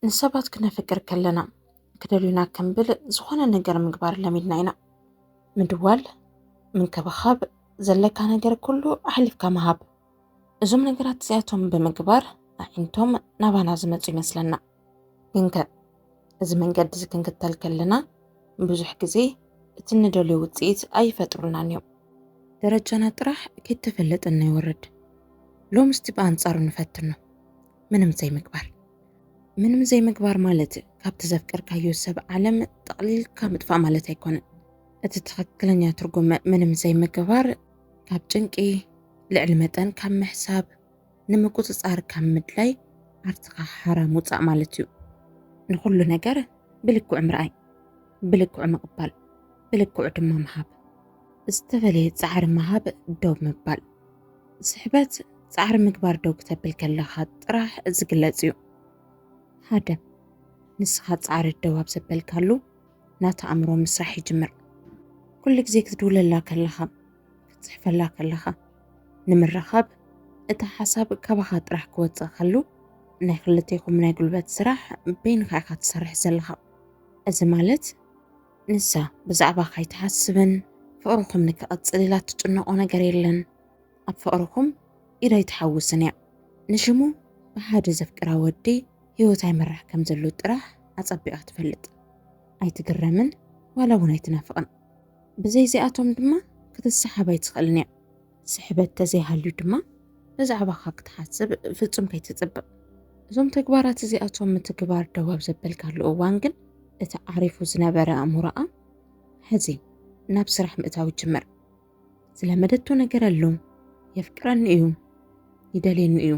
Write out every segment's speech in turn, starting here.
ንሰባት ክነፍቅር ከለና ክደልዩና ከምብል ዝኾነ ነገር ምግባር ለሚድና ኢና ምድዋል ምንክብኻብ ዘለካ ነገር ኩሉ ኣሕሊፍካ ምሃብ እዞም ነገራት እዚኣቶም ብምግባር ኣዒንቶም ናባና ዝመፁ ይመስለና ግንከ እዚ መንገዲ እዚ ክንክተል ከለና ብዙሕ ግዜ እቲ ንደልዮ ውፅኢት ኣይፈጥሩልናን እዮም ደረጃና ጥራሕ ከይተፈለጠና ይወርድ ሎም እስቲ ብኣንጻሩ ንፈትኖ ምንም ዘይምግባር ማለት ካብቲ ዘፍቅርካዮ ሰብ ዓለም ጠቕሊልካ ምጥፋእ ማለት ኣይኮነን እቲ ትኽክለኛ ትርጉም ምንም ዘይምግባር ካብ ጭንቂ ልዕሊ መጠን ካብ ምሕሳብ ንምቁፅፃር ካብ ምድላይ ኣርትኻ ሓራም ውፃእ ማለት እዩ ንኩሉ ነገር ብልክዕ ምርኣይ ብልክዕ ምቕባል ብልክዕ ድማ ምሃብ ዝተፈለየ ፃዕሪ ምሃብ ደው ምባል ስሕበት ፃዕሪ ምግባር ደው ክተብል ከለኻ ጥራሕ ዝግለፅ እዩ ሓደ ንስኻ ፃዕሪ ደው ኣብ ዘበልካሉ ናታ ኣእምሮ ምስራሕ ይጅምር ኩሉ ግዜ ክትድውለላ ከለኻ ክትፅሕፈላ ከለኻ ንምርኻብ እቲ ሓሳብ ካባኻ ጥራሕ ክወፅእ ከሉ ናይ ክልቴኹም ናይ ጉልበት ስራሕ በይንኻ ኢኻ ትሰርሕ ዘለኻ እዚ ማለት ንሳ ብዛዕባ ከይትሓስብን ፍቕርኹም ንክቕፅል ኢላ ትጭነቆ ነገር የለን ኣብ ፍቕርኹም ኢዳ ይትሓውስን እያ ንሽሙ ብሓደ ዘፍቅራ ወዲ ህይወት ኣይመራሕ ከም ዘሎ ጥራሕ ኣፀቢቓ ትፈልጥ ኣይትግረምን ዋላ እውን ኣይትናፍቕን ብዘይ እዚኣቶም ድማ ክትሰሓብ ኣይትኽእልን እያ ስሕበት ተዘይሃልዩ ድማ ብዛዕባኻ ክትሓስብ ፍፁም ከይትፅብቕ እዞም ተግባራት እዚኣቶም ምትግባር ደው ኣብ ዘበልካሉ እዋን ግን እቲ ዓሪፉ ዝነበረ ኣእምሮኣ ሕዚ ናብ ስራሕ ምእታው ይጅምር ዝለመደቶ ነገር ኣሎ የፍቅረኒ እዩ ይደልየኒ እዩ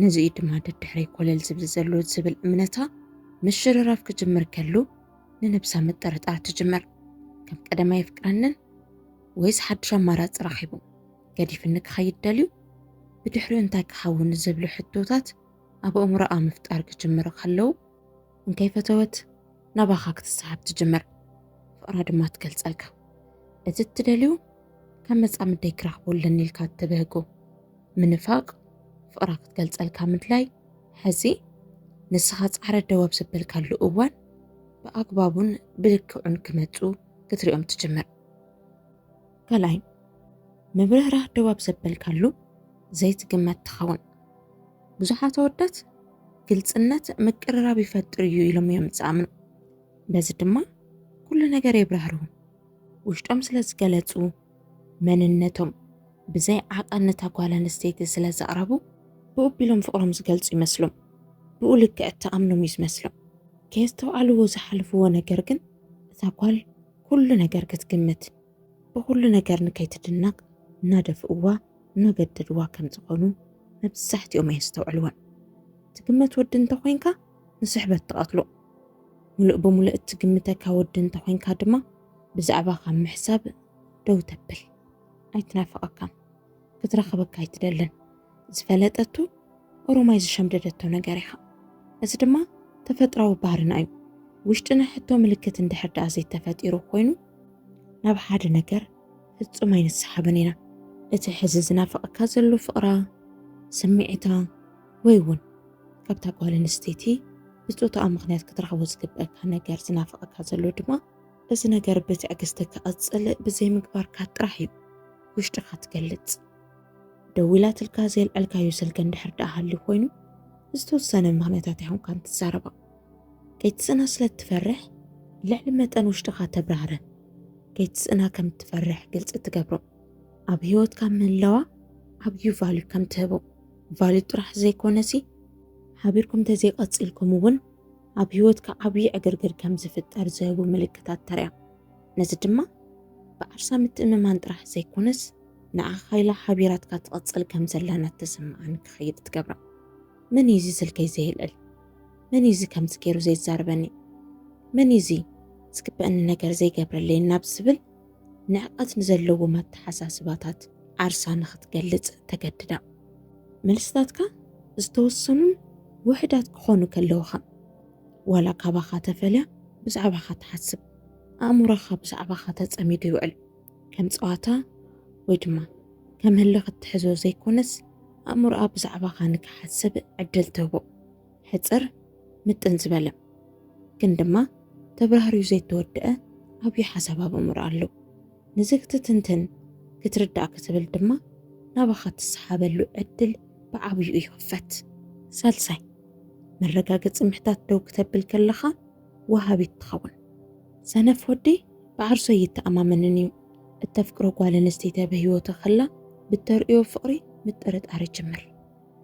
ነዚ ድማ ደድሕረይ ኮለል ዝብል ዘሎ ዝብል እምነታ ምሽርራፍ ክጅምር ከሉ ንነብሳ ምጥርጣር ትጅምር ከም ቀደማ የፍቅረንን ወይስ ሓድሽ ኣማራፂ ረኺቡ ገዲፍኒ ክኸይድ ደልዩ ብድሕሪኡ እንታይ ክኸውን ዝብሉ ሕቶታት ኣብ ኣእምሮኣ ምፍጣር ክጅምሩ ከለው እንከይፈተወት ናባኻ ክትሰሓብ ትጅምር ፍቕራ ድማ ትገልፀልካ እዚ እትደልዩ ካብ መፃምደይ ክረኽበለኒ ኢልካ እትብህጎ ምንፋቕ ፍቕራ ክትገልፀልካ ምድላይ ሕዚ ንስኻ ፃዕሪ ደው ኣብ ዘበልካሉ እዋን ብኣግባቡን ብልክዑን ክመፁ ክትሪኦም ትጅምር ካልኣይ ምብርህራህ ደው ኣብ ዘበልካሉ ዘይትግመት ትኸውን ብዙሓት ኣወዳት ግልፅነት ምቅርራብ ይፈጥር እዩ ኢሎም እዮም ዝኣምኑ በዚ ድማ ኩሉ ነገር የብራህርሁ ውሽጦም ስለ ዝገለፁ መንነቶም ብዘይ ዓቐነታ ጓል ኣንስተይቲ ስለ ዘቕረቡ ብኡ ኣቢሎም ፍቕሮም ዝገልፁ ይመስሎም ብኡ ልክዕ ተኣምኖም እዩ ዝመስሎም ከየስተውዓልዎ ዝሓልፍዎ ነገር ግን እታ ጓል ኩሉ ነገር ክትግምት ብኩሉ ነገር ንከይትድነቕ እናደፍእዋ እናገደድዋ ከም ዝኾኑ መብዛሕትኦም የስተውዕልወን ትግመት ወዲ እንተኮይንካ ንስሕበት ትቐትሎ ሙሉእ ብሙሉእ እትግምተካ ወዲ እንተኮይንካ ድማ ብዛዕባኻ ምሕሳብ ደው ተብል ኣይትናፍቐካን ክትረኽበካ ኣይትደልን ዝፈለጠቱ ኦሮማይ ዝሸምደደቶ ነገር ኢኻ እዚ ድማ ተፈጥራዊ ባህርና እዩ ውሽጥና ሕቶ ምልክት እንድሕር ደኣ ዘይተፈጢሩ ኮይኑ ናብ ሓደ ነገር ፍፁም ኣይንሰሓብን ኢና እቲ ሕዚ ዝናፍቐካ ዘሎ ፍቕራ ስምዒታ ወይ እውን ካብታ ጓል ኣንስተይቲ ብፆታኣ ምክንያት ክትረኽቦ ዝግበአካ ነገር ዝናፍቐካ ዘሎ ድማ እዚ ነገር ብትዕግስቲ ክቕፅል ብዘይምግባርካ ጥራሕ እዩ ውሽጥኻ ትገልፅ ደው ኢላ ትልካ ዘየልዕልካዮ ስልኪ እንድሕር ደኣ ሃልዩ ኮይኑ ዝተወሰነ ምክንያታት ኢኹምካ ትዛረባ ከይትስእና ስለ ትፈርሕ ልዕሊ መጠን ውሽጥኻ ተብራህረ ከይትስእና ከም ትፈርሕ ግልፂ ትገብሮ ኣብ ሂወትካ ምህላዋ ዓብዩ ቫልዩ ከም ትህቦ ቫልዩ ጥራሕ ዘይኮነሲ ሓቢርኩም ተዘይቐፂልኩም እውን ኣብ ሂወትካ ዓብዪ ዕግርግር ከም ዝፍጠር ዝህቡ ምልክታት ተርያ ነዚ ድማ ብዓርሳ ምትእምማን ጥራሕ ዘይኮነስ ንዓኻ ኢላ ሓቢራትካ ትቐፅል ከም ዘለና ተሰማዓን ክኸይድ ትገብራ መን እዩ እዚ ስልከይ ዘየልዕል መን እዩ እዚ ከምዚ ገይሩ ዘይዛርበኒ መን እዩ እዚ ዝግበአኒ ነገር ዘይገብረለይ ናብ ዝብል ንዕቐት ንዘለዎም ኣተሓሳስባታት ዓርሳ ንኽትገልፅ ተገድዳ መልስታትካ ዝተወሰኑን ውሕዳት ክኾኑ ከለውኻ ዋላ ካባኻ ተፈልያ ብዛዕባኻ ትሓስብ ኣእምሮኻ ብዛዕባኻ ተፀሚዱ ይውዕል ከም ፀዋታ ወይ ድማ ከም ህልኽ እትሕዞ ዘይኮነስ ኣእምሮኣ ብዛዕባኻ ንክሓስብ ዕድል ትህቦ ሕፅር ምጥን ዝበለ ግን ድማ ተብራህርዩ ዘይተወድአ ዓብዪ ሓሳብ ኣእምሮ ኣለዎ ንዚ ክትትንትን ክትርዳእ ክትብል ድማ ናባኻ ትሰሓበሉ ዕድል ብዓብዩ ይኽፈት ሳልሳይ መረጋገፂ ምሕታት ደው ክተብል ከለኻ ወሃቢት ትኸውን ሰነፍ ወዲ ብዓርሶ ይተኣማመንን እዩ እተፍቅሮ ጓል ኣንስተይቲ ብሂወቱ ኸላ ብተርእዮ ፍቕሪ ምጥርጣር ይጅምር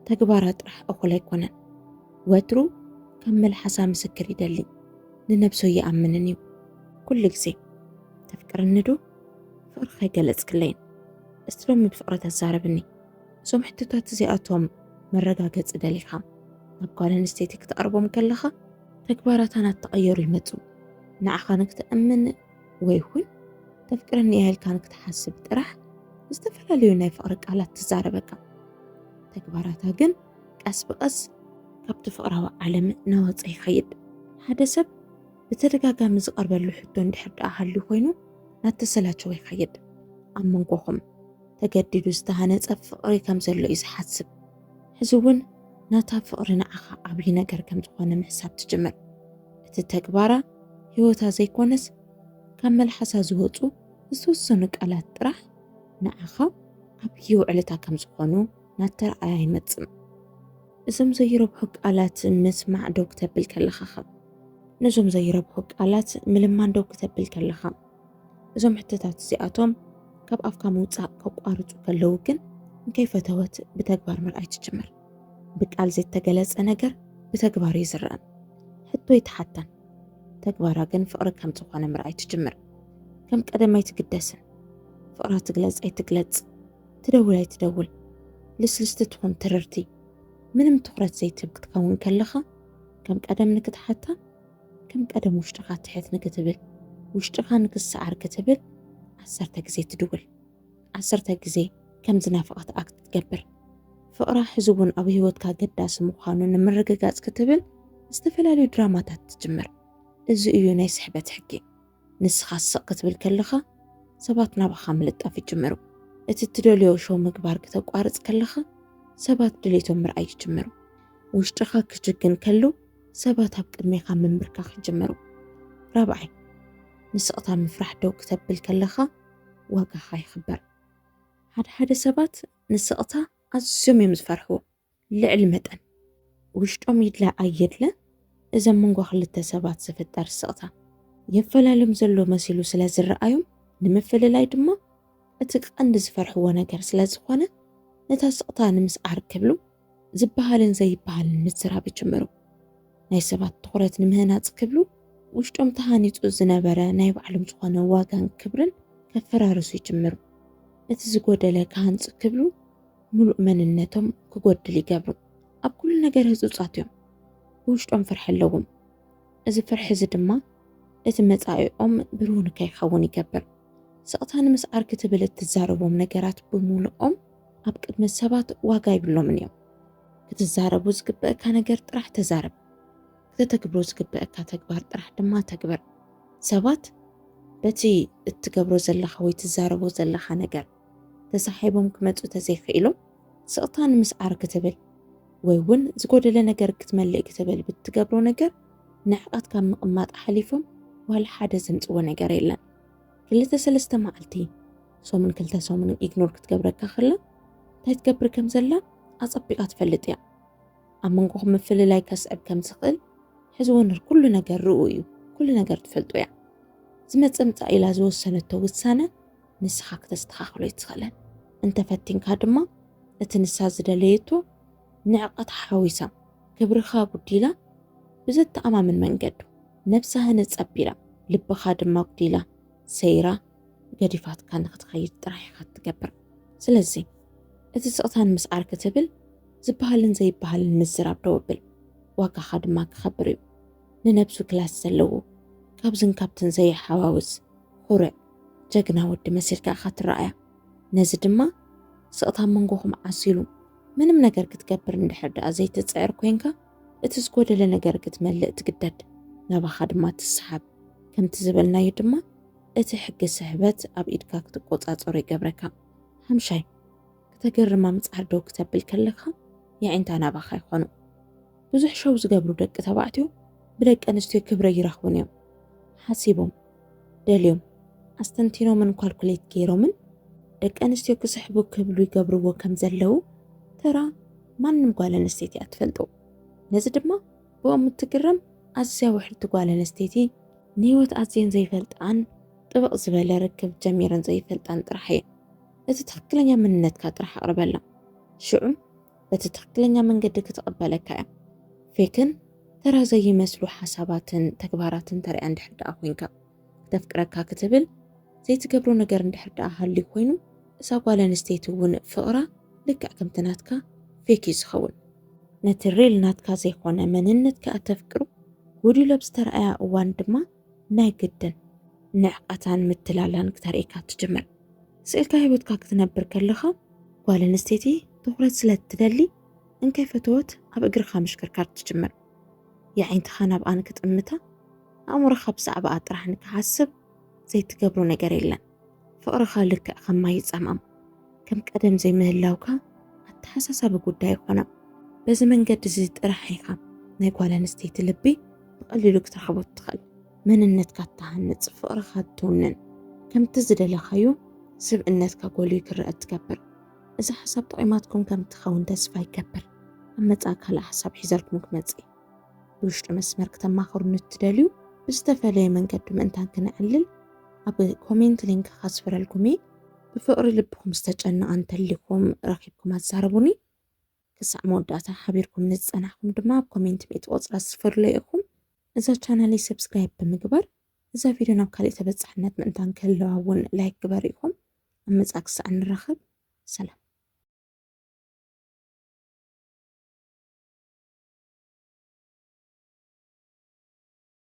ተግባራ ጥራሕ እኹል ኣይኮነን ወትሩ ከም መልሓሳ ምስክር ይደሊ ንነብሶ ይኣምንን እዩ ኩሉ ግዜ ተፍቅርኒ ዶ ፍቕሪ ከይገለጽክለይን እስቲ ሎሚ ብፍቕሪ ተዛረብኒ እዞም ሕቶታት እዚኣቶም መረጋገፂ ደሊኻ ናብ ጓል ኣንስተይቲ ክትቐርቦም ከለኻ ተግባራታ እናተቐየሩ ይመፁ ንዓኻ ንክትእምን ወይ እውን ተፍቅረኒ እያ ኢልካ ንክትሓስብ ጥራሕ ዝተፈላለዩ ናይ ፍቕሪ ቃላት ትዛረበካ ተግባራታ ግን ቀስ ብቐስ ካብቲ ፍቕራዊ ዓለም ናወፀ ይኸይድ ሓደ ሰብ ብተደጋጋሚ ዝቐርበሉ ሕቶ እንድሕር ደኣ ሃልዩ ኮይኑ ናተሰላቸው ይኸይድ ኣብ መንጎኹም ተገዲዱ ዝተሃነፀ ፍቕሪ ከም ዘሎ እዩ ዝሓስብ ሕዚ እውን ናታ ፍቕሪ ንዓኻ ዓብዪ ነገር ከም ዝኾነ ምሕሳብ ትጅምር እቲ ተግባራ ሂወታ ዘይኮነስ ካብ መልሓሳ ዝወፁ ዝተወሰኑ ቃላት ጥራሕ ንዓኻ ዓብዪ ውዕልታ ከም ዝኾኑ ናተረኣያ ይመፅም እዞም ዘይረብሑ ቃላት ምስማዕ ደው ክተብል ከለኻ ነዞም ዘይረብሑ ቃላት ምልማን ደው ክተብል ከለኻ እዞም ሕቶታት እዚኣቶም ካብ ኣፍካ ምውፃእ ከቋርፁ ከለዉ ግን ንከይፈተወት ብተግባር ምርኣይ ትጅምር ብቃል ዘይተገለጸ ነገር ብተግባር ይዝረአን ሕቶ ይተሓተን ተግባራ ግን ፍቕሪ ከም ዝኾነ ምርኣይ ትጅምር ከም ቀደማይ ትግደስን ፍቕራ ትግለጽ ኣይትግለጽ ትደውል ኣይትደውል ልስልስቲ ትኹን ትርርቲ ምንም ትኹረት ዘይትብ ክትከውን ከለኻ ከም ቀደም ንክትሓታ ከም ቀደም ውሽጥኻ ትሕት ንክትብል ውሽጥኻ ንክስዓር ክትብል 10 ግዜ ትድውል 10 ግዜ ከም ዝናፍቐት ኣክት ትገብር ፍቕራ ሕዚ እውን ኣብ ሂወትካ ገዳሲ ምዃኑ ንምርግጋጽ ክትብል ዝተፈላለዩ ድራማታት ትጅምር እዚ እዩ ናይ ስሕበት ሕጊ ንስኻ ስቕ ክትብል ከለኻ ሰባት ናባኻ ምልጣፍ ይጅምሩ እቲ ትደልዮ ሾው ምግባር ክተቋርጽ ከለኻ ሰባት ድሌቶም ምርኣይ ይጅምሩ ውሽጥኻ ክጅግን ከሎ ሰባት ኣብ ቅድሜኻ ምንብርካኽ ይጅምሩ ራብዓይ ንስቕታ ምፍራሕ ደው ክትብል ከለኻ ዋጋኻ ይኽበር ሓደ ሰባት ንስቕታ ኣዝዮም እዮም ዝፈርሕዎ ልዕሊ መጠን ውሽጦም ይድላ ኣየድለ እዘን መንጎ ክልተ ሰባት ዝፍጠር ስቕታ የፈላልዮም ዘሎ መሲሉ ስለ ዝረኣዮም ንምፍልላይ ድማ እቲ ቀንዲ ዝፈርሕዎ ነገር ስለ ዝኾነ ነታ ስቕታ ንምስዓር ክብሉ ዝበሃልን ዘይበሃልን ምዝራብ ይጅምሩ ናይ ሰባት ትኹረት ንምህናፅ ክብሉ ውሽጦም ተሃኒፁ ዝነበረ ናይ ባዕሎም ዝኾነ ዋጋን ክብርን ከፈራርሱ ይጅምሩ እቲ ዝጎደለ ካህንፅ ክብሉ ሙሉእ መንነቶም ክጎድል ይገብሩ ኣብ ኩሉ ነገር ህፁፃት እዮም ውሽጦም ፍርሒ ኣለዎም እዚ ፍርሒ እዚ ድማ እቲ መጻኢኦም ብሩህ ንከይኸውን ይገብር ስቕታ ንምስዓር ክትብል እትዛረቦም ነገራት ብምሉኦም ኣብ ቅድሚ ሰባት ዋጋ ይብሎምን እዮም ክትዛረቡ ዝግብአካ ነገር ጥራሕ ተዛረብ ክትተግብሮ ዝግብአካ ተግባር ጥራሕ ድማ ተግበር ሰባት በቲ እትገብሮ ዘለኻ ወይ ትዛረቦ ዘለኻ ነገር ተሳሒቦም ክመፁ ተዘይኽኢሎም ስቕታ ንምስዓር ክትብል ወይ እውን ዝጎደለ ነገር ክትመልእ ክትብል ብትገብሮ ነገር ንዕቐትካ ምቕማጥ ሓሊፎም ዋላ ሓደ ዘምፅዎ ነገር የለን 2-3 መዓልቲ ሶምን 2 ሶምን ኢግኖር ክትገብረካ ኸላ እንታይ ትገብር ከም ዘላ ኣጸቢቓ ትፈልጥ እያ ኣብ መንጎኹም ምፍልላይ ከስዕብ ከም ዝኽእል ሕዚ እውን ኩሉ ነገር ርኡ እዩ ኩሉ ነገር ትፈልጡ እያ ዝመፀምፃ ኢላ ዝወሰነቶ ውሳነ ንስኻ ክተስተኻኽሎ ይትኽእለን እንተፈቲንካ ድማ እቲ ንሳ ዝደለየቶ ንዕቐት ሓዊሳ ክብርኻ ጉዲላ ብዘተኣማምን መንገዱ ነፍስህን ጸቢላ ልብኻ ድማ ጉዲላ ሰይራ ገዲፋትካ ንኽትኸይድ ጥራሕ ኢኻ ትገብር ስለዚ እቲ ስቕታን ምስዓር ክትብል ዝበሃልን ዘይበሃልን ምዝራብ ደውብል ዋጋኻ ድማ ክኸብር እዩ ንነብሱ ክላስ ዘለዎ ካብዝን ካብትን ዘይሓዋውስ ኩርዕ ጀግና ወዲ መሲልካ ኢኻ ትረኣያ ነዚ ድማ ስቕታ መንጎኹም ዓሲሉ ምንም ነገር ክትገብር እንድሕር ደኣ ዘይትፅዕር ኮይንካ እቲ ዝጎደለ ነገር ክትመልእ ትግደድ ናባኻ ድማ ትስሓብ ከምቲ ዝበልናዮ ድማ እቲ ሕጊ ስሕበት ኣብ ኢድካ ክትቆፃፀሮ ይገብረካ ሓምሻይ ከተገርማ ምፅዓር ደው ክትብል ከለኻ የዒንታ ናባኻ ይኾኑ ብዙሕ ሸው ዝገብሩ ደቂ ተባዕትዮ ብደቂ ኣንስትዮ ክብረ ይረኽቡን እዮም ሓሲቦም ደልዮም ኣስተንቲኖምን ኳልኩሌት ገይሮምን ደቂ ኣንስትዮ ክስሕቡ ክብሉ ይገብርዎ ከም ዘለው ተራ ማንም ጓል ኣንስተይቲ ኣትፈልጦ ነዚ ድማ ብኦም እትግረም ኣዝያ ውሕልቲ ጓል ኣንስተይቲ ንህይወት ኣዝየን ዘይፈልጣን ጥብቕ ዝበለ ርክብ ጀሚረን ዘይፈልጣን ጥራሕ እየን እቲ ትክክለኛ መንነትካ ጥራሕ ኣቕርበላ ሽዑ በቲ ትክክለኛ መንገዲ ክትቕበለካ እያ ፌክን ተራ ዘይመስሉ ሓሳባትን ተግባራትን ተሪያ እንድሕር ደኣ ኮይንካ ክተፍቅረካ ክትብል ዘይትገብሮ ነገር እንድሕር ደኣ ሃልዩ ኮይኑ እዛ ጓል ኣንስተይቲ እውን ፍቕራ ልክዕ ከምቲ ናትካ ፌክ እዩ ዝኸውን ነቲ ሬል ናትካ ዘይኮነ መንነትካ እተፍቅሩ ጎዲሎ ብዝተረኣያ እዋን ድማ ናይ ግድን ንዕቃታን ምትላላን ክተርእካ ትጅምር ስእልካ ሂወትካ ክትነብር ከለኻ ጓል ኣንስተይቲ ትኩረት ስለትደሊ እንከይ ፈትወት ኣብ እግርኻ ምሽክርካር ትጅምር የዓይንትኻ ናብኣን ክትጥምታ ኣእምሮኻ ብዛዕባኣ ጥራሕ ንክሓስብ ዘይትገብሮ ነገር የለን ፍቕርኻ ልክዕ ከም ማይ ይፀምኣም ከም ቀደም ዘይምህላውካ ኣተሓሳሳቢ ጉዳይ ይኾና በዚ መንገዲ እዚ ጥራሕ ኢኻ ናይ ጓል ኣንስተይቲ ልቢ ብቐሊሉ ክትረኽቦ ትኽእል መንነትካ እትሃንፅ ፍቕርኻ ትውንን ከምቲ ዝደለኻዮ ስብእነትካ ጎልዩ ክርአ ትገብር እዚ ሓሳብ ጠቒማትኩም ከም ትኸውን ተስፋ ይገብር ኣብ መጻኢ ካልእ ሓሳብ ሒዘልኩም ክመጽእ ብውሽጢ መስመር ክተማኽሩ ንትደልዩ ብዝተፈለየ መንገዲ ምእንታን ክንዕልል ኣብ ኮሜንት ሊንክ ካስፍረልኩም ብፍቕሪ ልብኩም ዝተጨነቐ እንተሊኹም ረኺብኩም ኣዛረቡኒ ክሳዕ መወዳእታ ሓቢርኩም ንዝፀናሕኩም ድማ ኣብ ኮሜንት ቤት ቁፅሪ ኣስፍርሉ ኢኹም እዛ ቻናለይ ሰብስክራይብ ብምግባር እዛ ቪድዮ ናብ ካልእ ተበጻሕነት ምእንታን ክህልዋ እውን ላይክ ግበር ኢኹም ኣብ መጻኢ ክሳዕ ንራኸብ ሰላም